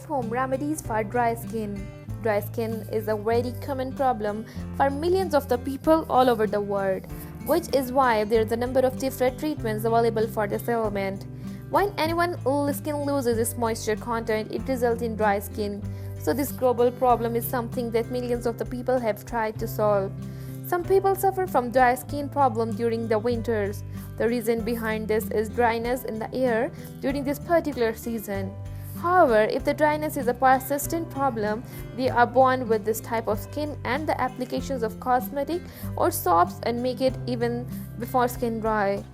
home remedies for dry skin. Dry skin is a very common problem for millions of the people all over the world, which is why there is a number of different treatments available for this ailment. When anyone's skin loses its moisture content, it results in dry skin. So this global problem is something that millions of the people have tried to solve. Some people suffer from dry skin problem during the winters. The reason behind this is dryness in the air during this particular season. However, if the dryness is a persistent problem, they are born with this type of skin, and the applications of cosmetic or soaps and make it even before skin dry.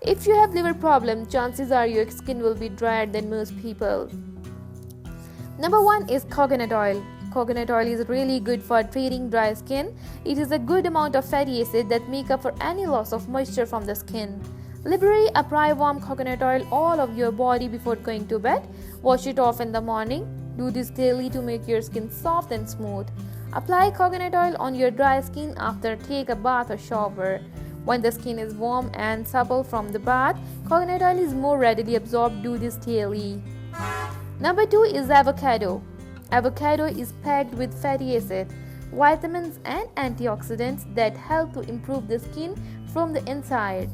If you have liver problem, chances are your skin will be drier than most people. Number 1 is coconut oil. Coconut oil is really good for treating dry skin. It is a good amount of fatty acid that make up for any loss of moisture from the skin. Liberally apply warm coconut oil all over your body before going to bed. Wash it off in the morning. Do this daily to make your skin soft and smooth. Apply coconut oil on your dry skin after take a bath or shower. When the skin is warm and supple from the bath, coconut oil is more readily absorbed. Do this daily. Number 2 is avocado. Avocado is packed with fatty acid, vitamins and antioxidants that help to improve the skin from the inside.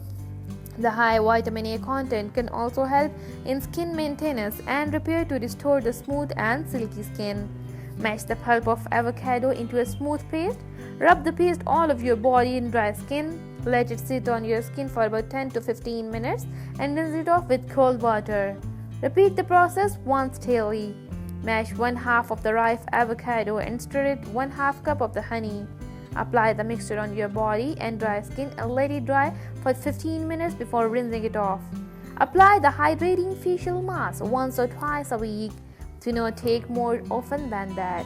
The high vitamin A content can also help in skin maintenance and repair to restore the smooth and silky skin. Mash the pulp of avocado into a smooth paste. Rub the paste all over your body in dry skin. Let it sit on your skin for about 10 to 15 minutes and rinse it off with cold water. Repeat the process once daily. Mash 1/2 of the ripe avocado and stir it 1/2 cup of the honey. Apply the mixture on your body and dry skin and let it dry for 15 minutes before rinsing it off. Apply the hydrating facial mask once or twice a week. Do not take more often than that.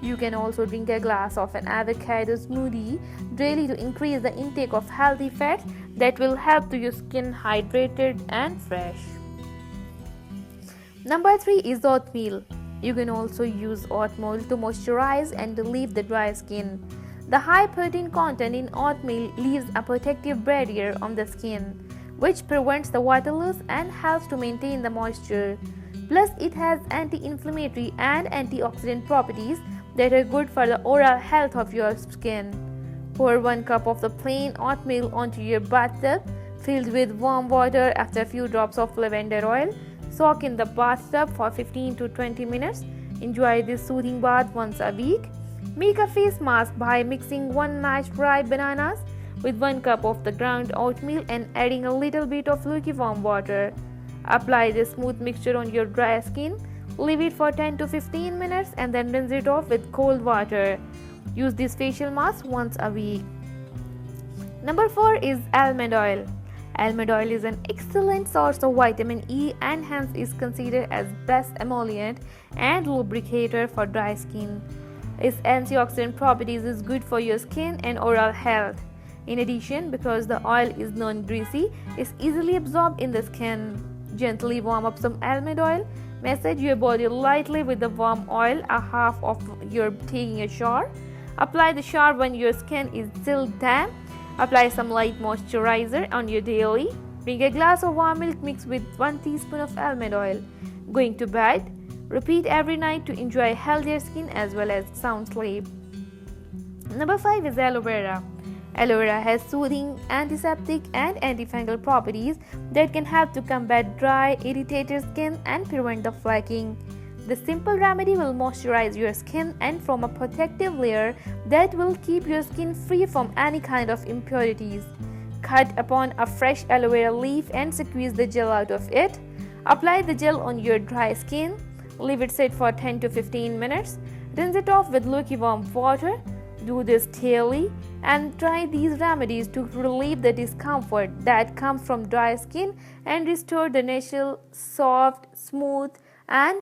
You can also drink a glass of an avocado smoothie daily to increase the intake of healthy fats that will help to your skin hydrated and fresh. Number 3 is oatmeal. You can also use oatmeal to moisturize and relieve the dry skin. The high protein content in oatmeal leaves a protective barrier on the skin, which prevents the water loss and helps to maintain the moisture. Plus, it has anti-inflammatory and antioxidant properties that are good for the oral health of your skin. Pour 1 cup of the plain oatmeal onto your bathtub filled with warm water after a few drops of lavender oil. Soak in the bathtub for 15 to 20 minutes. Enjoy this soothing bath once a week. Make a face mask by mixing 1 mashed ripe bananas with 1 cup of the ground oatmeal and adding a little bit of lukewarm water. Apply this smooth mixture on your dry skin. Leave it for 10 to 15 minutes and then rinse it off with cold water. Use this facial mask once a week. Number 4 is almond oil. Almond oil is an excellent source of vitamin E and hence is considered as best emollient and lubricator for dry skin. Its antioxidant properties is good for your skin and oral health. In addition, because the oil is non-greasy, it's easily absorbed in the skin. Gently warm up some almond oil. Massage your body lightly with the warm oil a half of your taking a shower. Apply the shower when your skin is still damp. Apply some light moisturizer on your daily. Drink a glass of warm milk mixed with 1 teaspoon of almond oil. Going to bed. Repeat every night to enjoy healthier skin as well as sound sleep. Number 5 is aloe vera. Aloe vera has soothing, antiseptic and antifungal properties that can help to combat dry, irritated skin and prevent the flaking. This simple remedy will moisturize your skin and form a protective layer that will keep your skin free from any kind of impurities. Cut upon a fresh aloe vera leaf and squeeze the gel out of it. Apply the gel on your dry skin. Leave it sit for 10 to 15 minutes. Rinse it off with lukewarm water. Do this daily and try these remedies to relieve the discomfort that comes from dry skin and restore the natural, soft, smooth and